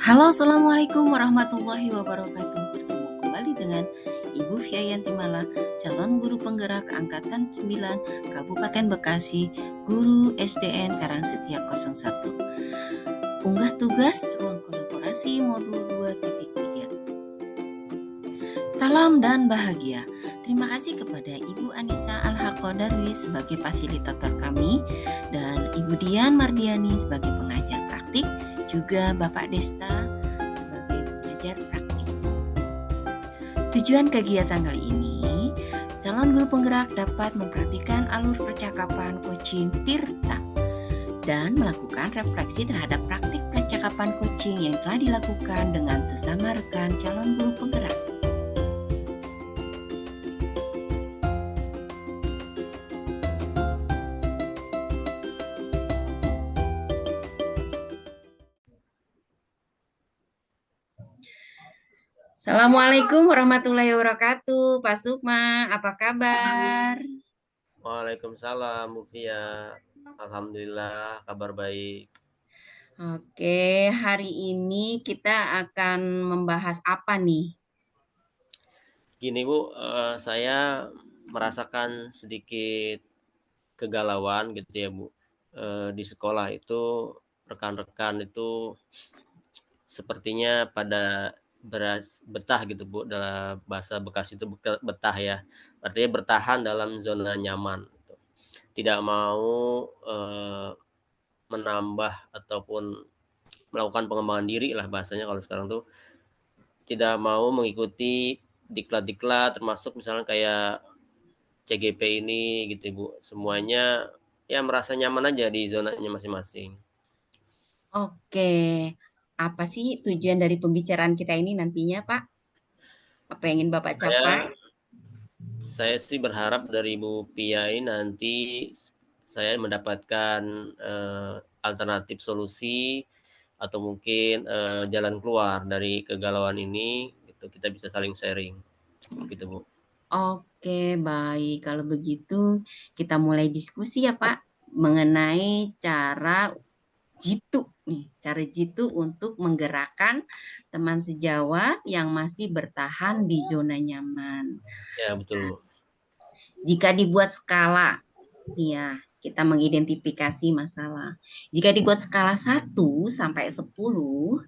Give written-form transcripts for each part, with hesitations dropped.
Halo, Assalamualaikum warahmatullahi wabarakatuh. Bertemu kembali dengan Ibu Fiayanti Mala, calon guru penggerak Angkatan 9 Kabupaten Bekasi, guru SDN Karangsetia 01. Unggah tugas ruang kolaborasi modul 2.3. Salam dan bahagia. Terima kasih kepada Ibu Anissa Al-Haqodarwi sebagai fasilitator kami dan Ibu Dian Mardiani sebagai pengajar praktik, juga Bapak Desta sebagai pengajar praktik. Tujuan kegiatan kali ini, calon guru penggerak dapat memperhatikan alur percakapan coaching Tirta dan melakukan refleksi terhadap praktik percakapan coaching yang telah dilakukan dengan sesama rekan calon guru penggerak. Assalamualaikum warahmatullahi wabarakatuh, Pak Sukma, apa kabar? Waalaikumsalam, Bu Fia. Alhamdulillah, kabar baik. Oke, hari ini kita akan membahas apa nih? Gini Bu, saya merasakan sedikit kegalauan gitu ya Bu. Di sekolah itu rekan-rekan itu sepertinya pada betah gitu Bu, dalam bahasa Bekasi itu betah ya. Artinya bertahan dalam zona nyaman gitu. Tidak mau menambah ataupun melakukan pengembangan diri lah bahasanya kalau sekarang tuh. Tidak mau mengikuti diklat-diklat termasuk misalnya kayak CGP ini gitu, Ibu. Semuanya ya merasa nyaman aja di zonanya masing-masing. Oke, apa sih tujuan dari pembicaraan kita ini nantinya, Pak? Apa yang ingin Bapak capai? Saya saya sih berharap dari Ibu Pia ini nanti saya mendapatkan, alternatif solusi atau mungkin, jalan keluar dari kegalauan ini gitu, kita bisa saling sharing, gitu, Bu. Oke, baik. Kalau begitu, kita mulai diskusi ya, Pak, mengenai cara jitu nih, cara jitu untuk menggerakkan teman sejawat yang masih bertahan di zona nyaman. Ya betul, Bu. Jika dibuat skala, ya, kita mengidentifikasi masalah. Jika dibuat skala 1 sampai 10,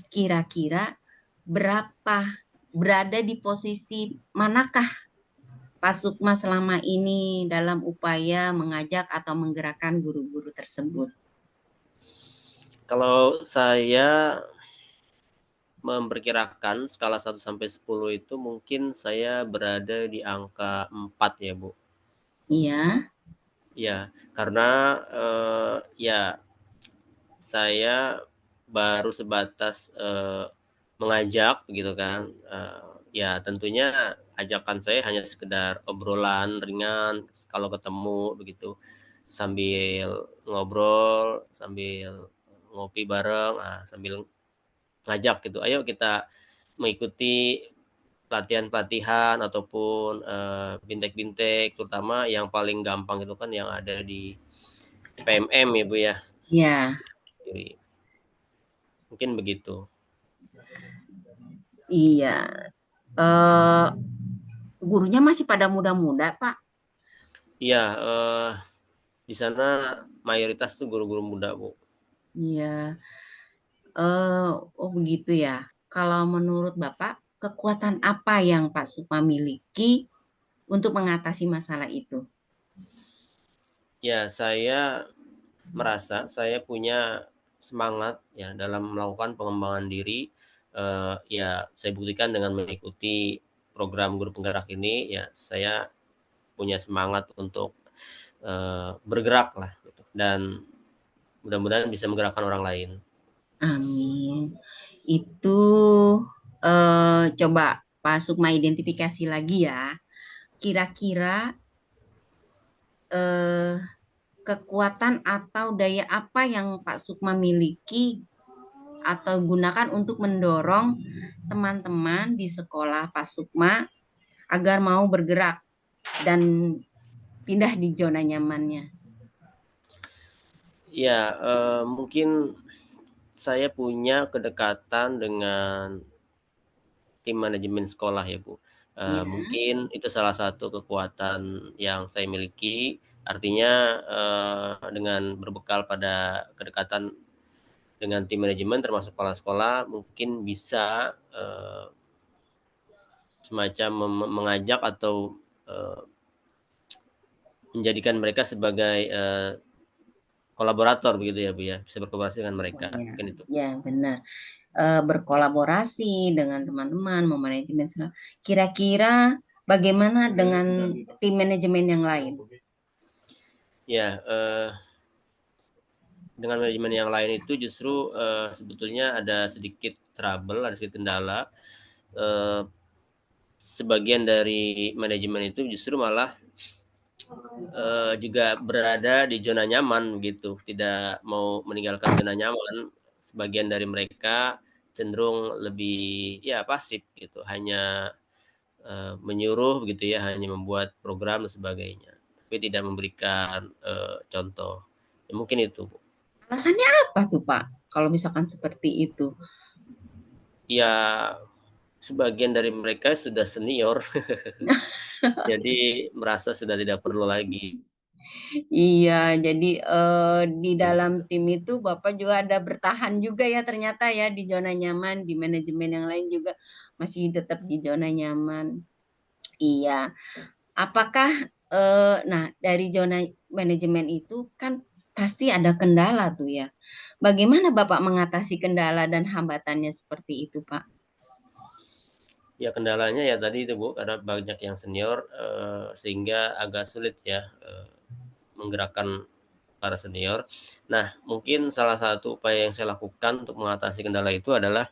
kira-kira berapa berada di posisi manakah Pak Sukma selama ini dalam upaya mengajak atau menggerakkan guru-guru tersebut? Kalau saya memperkirakan skala 1 sampai 10 itu mungkin saya berada di angka 4 ya, Bu. Iya, Ya, karena, ya saya baru sebatas, mengajak gitu kan, ya tentunya ajakan saya hanya sekedar obrolan ringan kalau ketemu begitu, sambil ngobrol, sambil ngopi bareng, sambil ngajak gitu, "Ayo kita mengikuti pelatihan-pelatihan ataupun, bintek-bintek," terutama yang paling gampang itu kan yang ada di PMM ya, Bu, ya. ya, Jadi mungkin begitu. iya. Eh, gurunya masih pada muda-muda, Pak. Iya, di sana mayoritas tuh guru-guru muda, Bu. Iya. Oh begitu ya. Kalau menurut Bapak, kekuatan apa yang Pak Sukma miliki untuk mengatasi masalah itu? Ya, saya merasa saya punya semangat ya dalam melakukan pengembangan diri, ya saya buktikan dengan mengikuti program guru penggerak ini, ya saya punya semangat untuk, bergerak lah gitu dan mudah-mudahan bisa menggerakkan orang lain. Amin. Itu coba Pak Sukma identifikasi lagi ya. Kira-kira eh, kekuatan atau daya apa yang Pak Sukma miliki atau gunakan untuk mendorong teman-teman di sekolah Pak Sukma agar mau bergerak dan pindah di zona nyamannya. Ya, mungkin saya punya kedekatan dengan tim manajemen sekolah ya, Bu. Ya, Mungkin itu salah satu kekuatan yang saya miliki, artinya, dengan berbekal pada kedekatan dengan tim manajemen termasuk kepala sekolah mungkin bisa, semacam mengajak atau, eee, menjadikan mereka sebagai, kolaborator begitu ya, Bu, ya, bisa berkolaborasi dengan oh mereka, ya, mungkin itu. ya benar. Berkolaborasi dengan teman-teman, memanajemen segala. Kira-kira bagaimana dengan tim manajemen yang lain? Ya, dengan manajemen yang lain itu justru, sebetulnya ada sedikit trouble, ada sedikit kendala, eee, sebagian dari manajemen itu justru malah, juga berada di zona nyaman gitu, tidak mau meninggalkan zona nyaman. Sebagian dari mereka cenderung lebih ya pasif gitu, hanya, menyuruh gitu ya, hanya membuat program dan sebagainya, tapi tidak memberikan, contoh. Ya mungkin itu, Bu. Alasannya apa tuh, Pak? Kalau misalkan seperti itu? Ya sebagian dari mereka sudah senior, jadi merasa sudah tidak perlu lagi, Iya, jadi, di dalam gitu. tim itu Bapak juga ada bertahan juga ya ternyata ya di zona nyaman, di manajemen yang lain juga masih tetap di zona nyaman. Iya. Apakah, nah dari zona manajemen itu kan pasti ada kendala tuh ya. Bagaimana Bapak mengatasi kendala dan hambatannya seperti itu, Pak? Ya kendalanya ya tadi itu, Bu, karena banyak yang senior, sehingga agak sulit ya, menggerakkan para senior. Nah, mungkin salah satu upaya yang saya lakukan untuk mengatasi kendala itu adalah,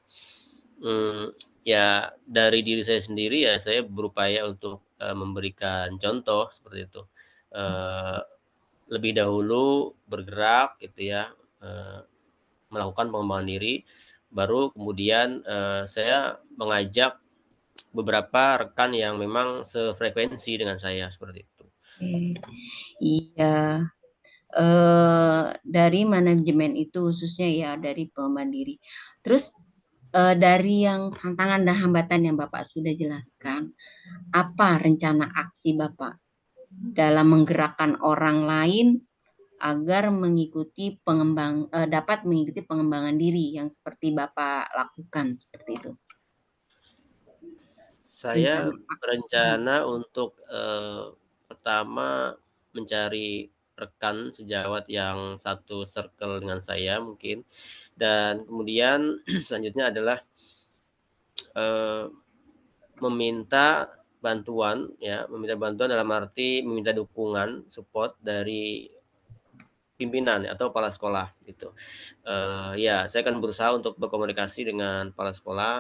ya dari diri saya sendiri ya saya berupaya untuk, memberikan contoh seperti itu. Eee, Lebih dahulu bergerak gitu ya, melakukan pengembangan diri, baru kemudian, saya mengajak beberapa rekan yang memang sefrekuensi dengan saya, seperti itu. Oke. Iya, dari manajemen itu khususnya ya dari Pemandiri. Terus, dari yang tantangan dan hambatan yang Bapak sudah jelaskan, apa rencana aksi Bapak dalam menggerakkan orang lain agar dapat mengikuti pengembangan diri yang seperti Bapak lakukan seperti itu. Saya Rencana aksi. berencana untuk, pertama mencari rekan sejawat yang satu circle dengan saya mungkin, dan kemudian selanjutnya adalah, eee, meminta bantuan ya, meminta bantuan dalam arti meminta dukungan, support dari pimpinan atau kepala sekolah gitu. Ya saya akan berusaha untuk berkomunikasi dengan kepala sekolah,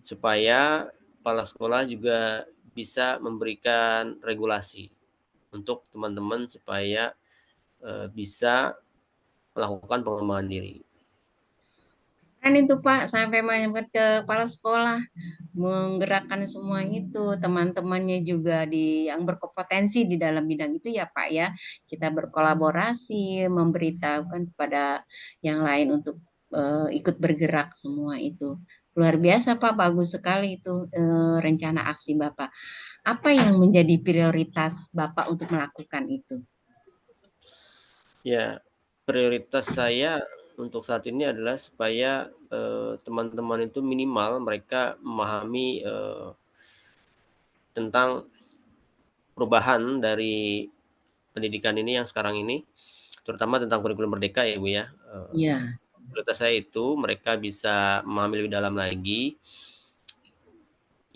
supaya kepala sekolah juga bisa memberikan regulasi untuk teman-teman supaya, bisa melakukan pengembangan diri. Kan itu Pak, sampai menyampai ke kepala sekolah, menggerakkan semua itu, teman-temannya juga yang berkompetensi di dalam bidang itu ya Pak ya. Kita berkolaborasi, memberitahukan kepada yang lain untuk ikut bergerak semua itu. Luar biasa Pak, bagus sekali itu rencana aksi Bapak. Apa yang menjadi prioritas Bapak untuk melakukan itu? Ya, prioritas saya untuk saat ini adalah supaya, teman-teman itu minimal mereka memahami, tentang perubahan dari pendidikan ini yang sekarang ini, terutama tentang kurikulum merdeka ya, Bu, ya. Ya. Prioritas saya itu mereka bisa memahami lebih dalam lagi,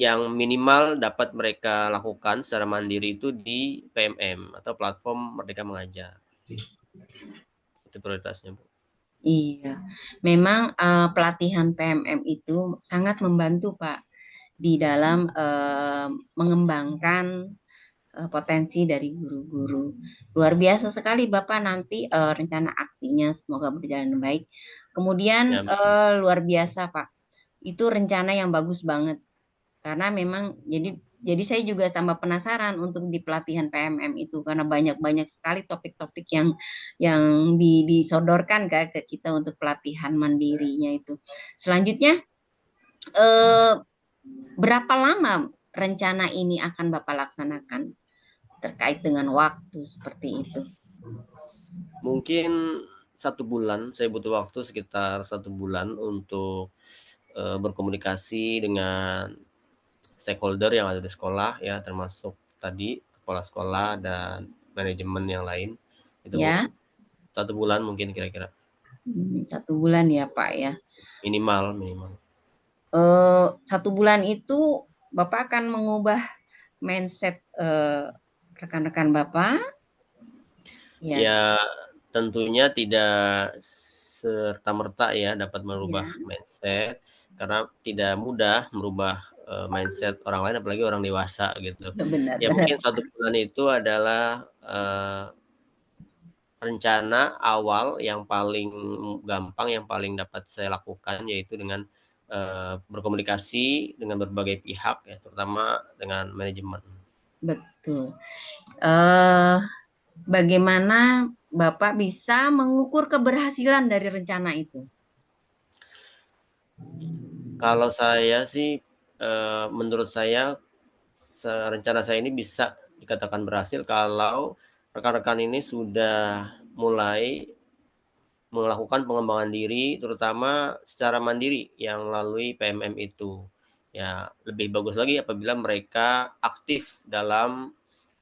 yang minimal dapat mereka lakukan secara mandiri itu di PMM atau platform Merdeka Mengajar. Itu prioritasnya, Bu. Iya, memang pelatihan PMM itu sangat membantu Pak di dalam mengembangkan potensi dari guru-guru. Luar biasa sekali Bapak nanti rencana aksinya semoga berjalan baik. Kemudian Ya, luar biasa Pak, itu rencana yang bagus banget karena memang jadi Jadi saya juga tambah penasaran untuk di pelatihan PMM itu karena banyak-banyak sekali topik-topik yang disodorkan ke kita untuk pelatihan mandirinya itu. Selanjutnya, eh, berapa lama rencana ini akan Bapak laksanakan terkait dengan waktu seperti itu? Mungkin 1 bulan, saya butuh waktu sekitar 1 bulan untuk, berkomunikasi dengan stakeholder yang ada di sekolah ya, termasuk tadi kepala sekolah dan manajemen yang lain, itu Bu. Ya, 1 bulan mungkin kira-kira, 1 bulan ya Pak ya. minimal minimal. 1 bulan itu Bapak akan mengubah mindset rekan-rekan Bapak, ya, Ya tentunya tidak serta-merta ya dapat merubah ya, mindset, karena tidak mudah merubah, mindset orang lain apalagi orang dewasa gitu. Ya benar-benar. mungkin 1 bulan itu adalah, rencana awal yang paling gampang, yang paling dapat saya lakukan yaitu dengan, berkomunikasi dengan berbagai pihak ya, terutama dengan manajemen. Betul. Eh, Bagaimana Bapak bisa mengukur keberhasilan dari rencana itu? Kalau saya sih, menurut saya rencana saya ini bisa dikatakan berhasil kalau rekan-rekan ini sudah mulai melakukan pengembangan diri, terutama secara mandiri yang melalui PMM itu. Ya, lebih bagus lagi apabila mereka aktif dalam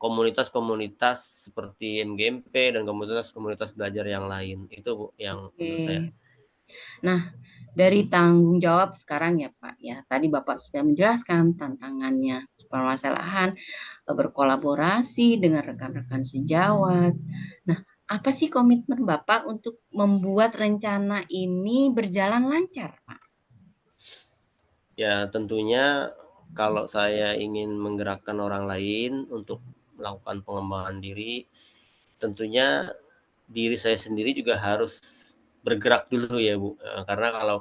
komunitas-komunitas seperti MGMP dan komunitas-komunitas belajar yang lain. Itu Bu, yang menurut saya. Oke. Nah, dari tanggung jawab sekarang ya Pak ya. Tadi Bapak sudah menjelaskan tantangannya, permasalahan berkolaborasi dengan rekan-rekan sejawat. Nah, apa sih komitmen Bapak untuk membuat rencana ini berjalan lancar, Pak? Ya, tentunya kalau saya ingin menggerakkan orang lain untuk melakukan pengembangan diri, tentunya diri saya sendiri juga harus bergerak dulu ya, Bu, karena kalau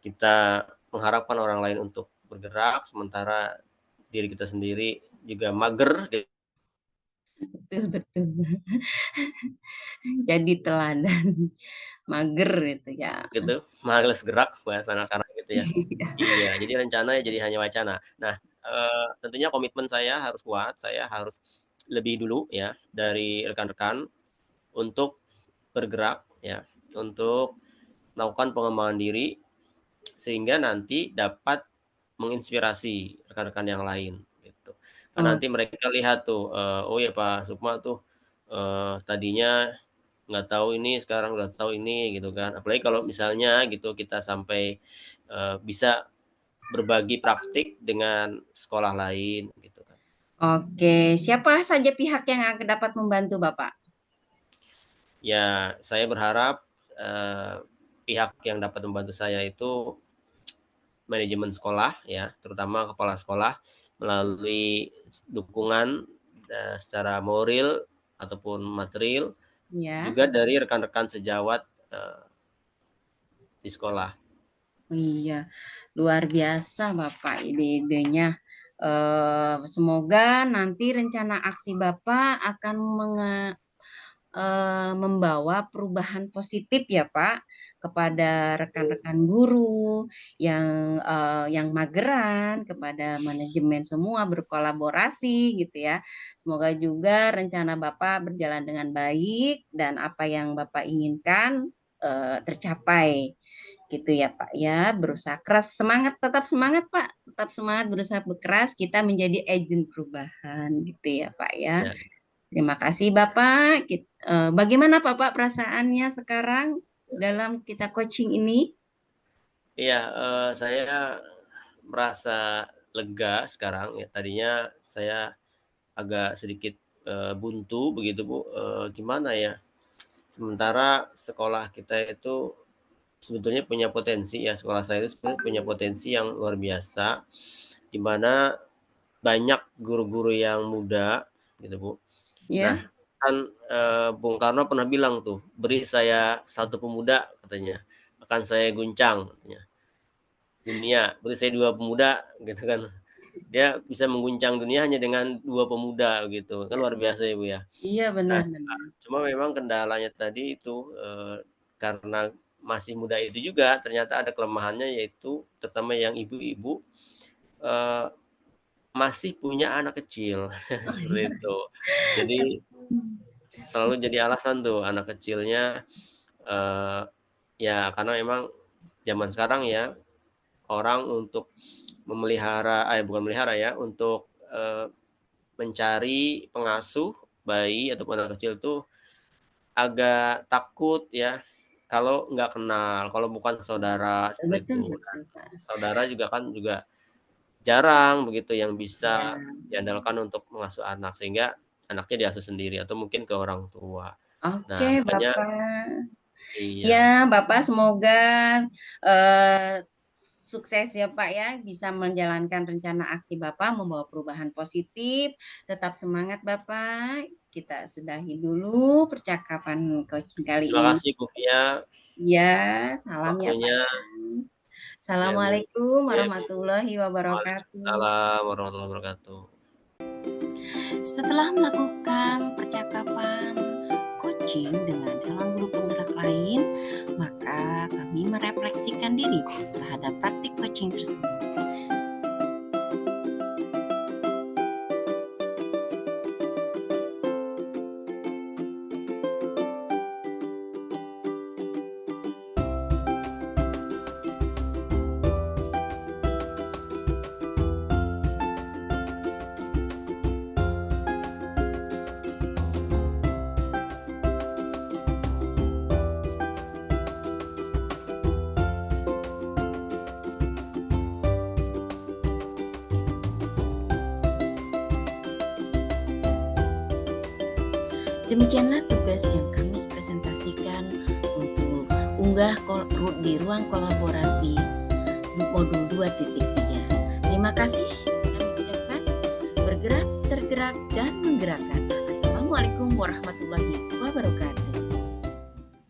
kita mengharapkan orang lain untuk bergerak, sementara diri kita sendiri juga mager Betul, betul. Jadi teladan mager itu ya. gitu, males gerak bahasa anak-anak gitu ya. Iya, jadi rencana jadi hanya wacana. Nah, tentunya komitmen saya harus kuat, saya harus lebih dulu ya dari rekan-rekan untuk bergerak ya, untuk melakukan pengembangan diri sehingga nanti dapat menginspirasi rekan-rekan yang lain gitu. Kan Oh, nanti mereka lihat tuh, oh ya Pak Sukma tuh, tadinya nggak tahu ini sekarang udah tahu ini gitu kan. Apalagi kalau misalnya gitu kita sampai, bisa berbagi praktik dengan sekolah lain gitu kan. oke. Siapa saja pihak yang akan dapat membantu Bapak? Ya saya berharap, pihak yang dapat membantu saya itu manajemen sekolah ya, terutama kepala sekolah melalui dukungan, secara moral ataupun material, Ya. juga dari rekan-rekan sejawat, di sekolah. Oh iya, luar biasa Bapak ide-idenya. Semoga nanti rencana aksi Bapak akan membawa perubahan positif ya Pak kepada rekan-rekan guru yang mageran, kepada manajemen semua berkolaborasi gitu ya. Semoga juga rencana Bapak berjalan dengan baik dan apa yang Bapak inginkan tercapai gitu ya Pak ya, berusaha keras, semangat Pak, tetap semangat berusaha berkeras, kita menjadi agen perubahan gitu ya Pak ya. Ya, Terima kasih Bapak. Bagaimana Bapak perasaannya sekarang dalam kita coaching ini? iya, saya merasa lega sekarang ya, tadinya saya agak sedikit, buntu begitu Bu, gimana ya, sementara sekolah kita itu sebetulnya punya potensi ya, sekolah saya itu sebenarnya punya potensi yang luar biasa, di mana banyak guru-guru yang muda gitu, Bu. Nah, Ya, kan, Bung Karno pernah bilang tuh, "Beri saya satu pemuda," katanya, "akan saya guncang," katanya, "dunia, beri saya 2 pemuda," gitu kan. dia bisa mengguncang dunia hanya dengan 2 pemuda gitu, kan Ya, luar biasa ya, Bu, ya. iya Nah, benar-benar. cuma memang kendalanya tadi itu, karena masih muda itu juga ternyata ada kelemahannya yaitu terutama yang ibu-ibu, eee, masih punya anak kecil, Oh seperti iya. itu. Jadi selalu jadi alasan tuh anak kecilnya, eee, ya karena memang zaman sekarang ya, orang untuk bukan memelihara ya, untuk, mencari pengasuh bayi ataupun anak kecil tuh agak takut ya, kalau nggak kenal, kalau bukan saudara, seperti Betul itu. Dan betul, Kak. saudara juga kan juga jarang begitu yang Iya. bisa diandalkan untuk mengasuh anak, sehingga anaknya diasuh sendiri atau mungkin ke orang tua. Oke, Nah, makanya Bapak. iya, Ya, Bapak semoga eh, sukses ya Pak ya, bisa menjalankan rencana aksi Bapak membawa perubahan positif. Tetap semangat Bapak. Kita sudahi dulu percakapan coaching kali terima ini. kasih Bu Via, Ya, salam ya Pak waktunya. ya. Ya Bu. Assalamualaikum Ya Bu. warahmatullahi wabarakatuh. Waalaikumsalam warahmatullahi wabarakatuh. Setelah melakukan percakapan coaching dengan calon guru penggerak lain, maka kami merefleksikan diri terhadap praktik coaching tersebut. Demikianlah tugas yang kami presentasikan untuk unggah di ruang kolaborasi modul 2.3. Terima kasih kami ucapkan, bergerak, tergerak, dan menggerakkan. Assalamualaikum warahmatullahi wabarakatuh.